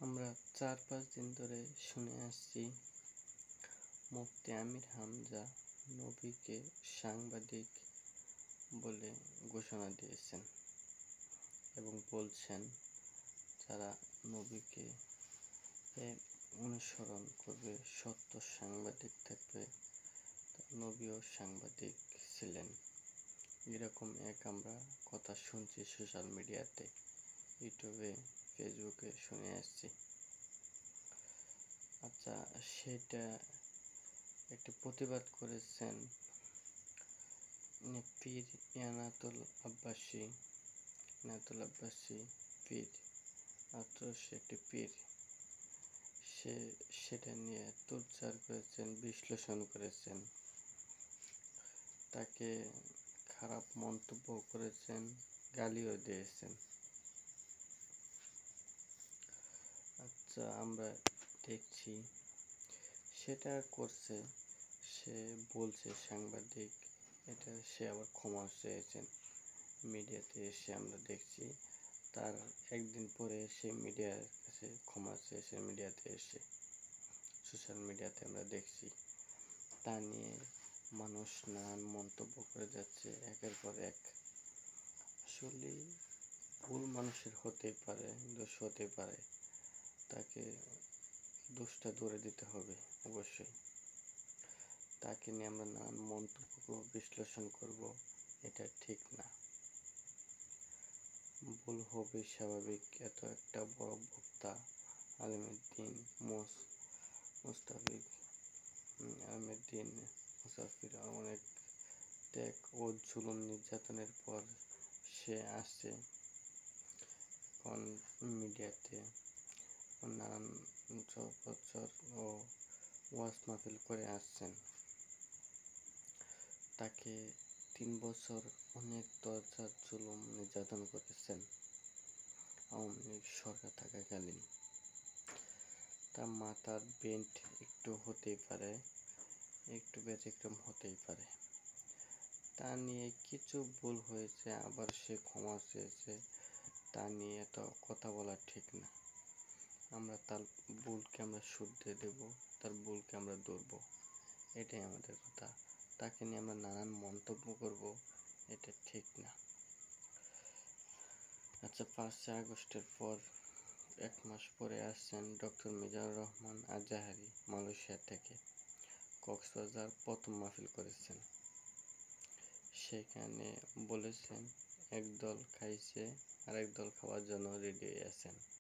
আমরা ৪-৫ দিন ধরে শুনে আসছি মুফতি আমির হামজা নবীকে সাংবাদিক বলে ঘোষণা দিয়েছেন এবং বলছেন যারা নবীকে অনুসরণ করবে, সত্য সাংবাদিক থাকবে, নবীও সাংবাদিক ছিলেন। এরকম আমরা কথা শুনছি সোশ্যাল মিডিয়াতে, ইউটিউবে, ফেসবুকে শুনে আসছি। আচ্ছা, সেটা একটি প্রতিবাদ করেছেন পীর এনায়েতুল আব্বাসী পীর, সে একটি পীর। সে সেটা নিয়ে তোলপাড় করেছেন, বিশ্লেষণ করেছেন, তাকে খারাপ মন্তব্য করেছেন, গালিও দিয়েছেন। আচ্ছা, আমরা দেখছি সেটা করছে, সে বলছে সাংবাদিক, এটা সে আবার ক্ষমা চেয়েছেন মিডিয়াতে এসে। আমরা দেখছি তার একদিন পরে সে মিডিয়ার কাছে ক্ষমা চেয়েছে, মিডিয়াতে এসে সোশ্যাল মিডিয়াতে আমরা দেখছি। তা নিয়ে মানুষ নানান মন্তব্য করে যাচ্ছে একের পর এক। আসলে ভুল মানুষের হতেই পারে, দোষ হতে পারে, তাকে দোষটা ধরে দিতে হবে অবশ্যই। তাকে নিয়ে আমরা নানান মন্তব্য করব, বিশ্লেষণ করব, এটা ঠিক না। ভুল হবে স্বাভাবিক। এত একটা বড় বক্তা আলিমুদ্দিন মুসাফির অনেক ত্যাগ ও জুলুম নির্যাতনের পর সে আসছে এখন মিডিয়াতে নানান বছর ও ওয়াজ মাহফিল করে আসছেন। তাকে ৩ বছর অনেক টর্চার, জুলুম, নির্যাতন করেছেন আওয়ামী লীগ সরকার থাকাকালীন। তার মাথার বেন্ট একটু হতেই পারে, একটু ব্যতিক্রম হতেই পারে। তা নিয়ে কিছু ভুল হয়েছে, আবার সে ক্ষমা চেয়েছে, তা নিয়ে তো কথা বলা ঠিক না। আমরা তার ভুলকে আমরা শুধরে দেব, তার ভুলকে আমরা ধরবো, এটাই আমাদের কথা। তাকে নিয়ে আমরা নানান মন্তব্য করব, এটা ঠিক না। আচ্ছা, 5 আগস্টের পর 1 মাস পরে আসছেন ডক্টর মিজানুর রহমান আজাহারি মালয়েশিয়া থেকে। কক্সবাজার প্রথম মাহফিল করেছেন। সেখানে বলেছেন একদল খাইছে, আরেক দল খাওয়ার জন্য রেডি হয়ে আছেন।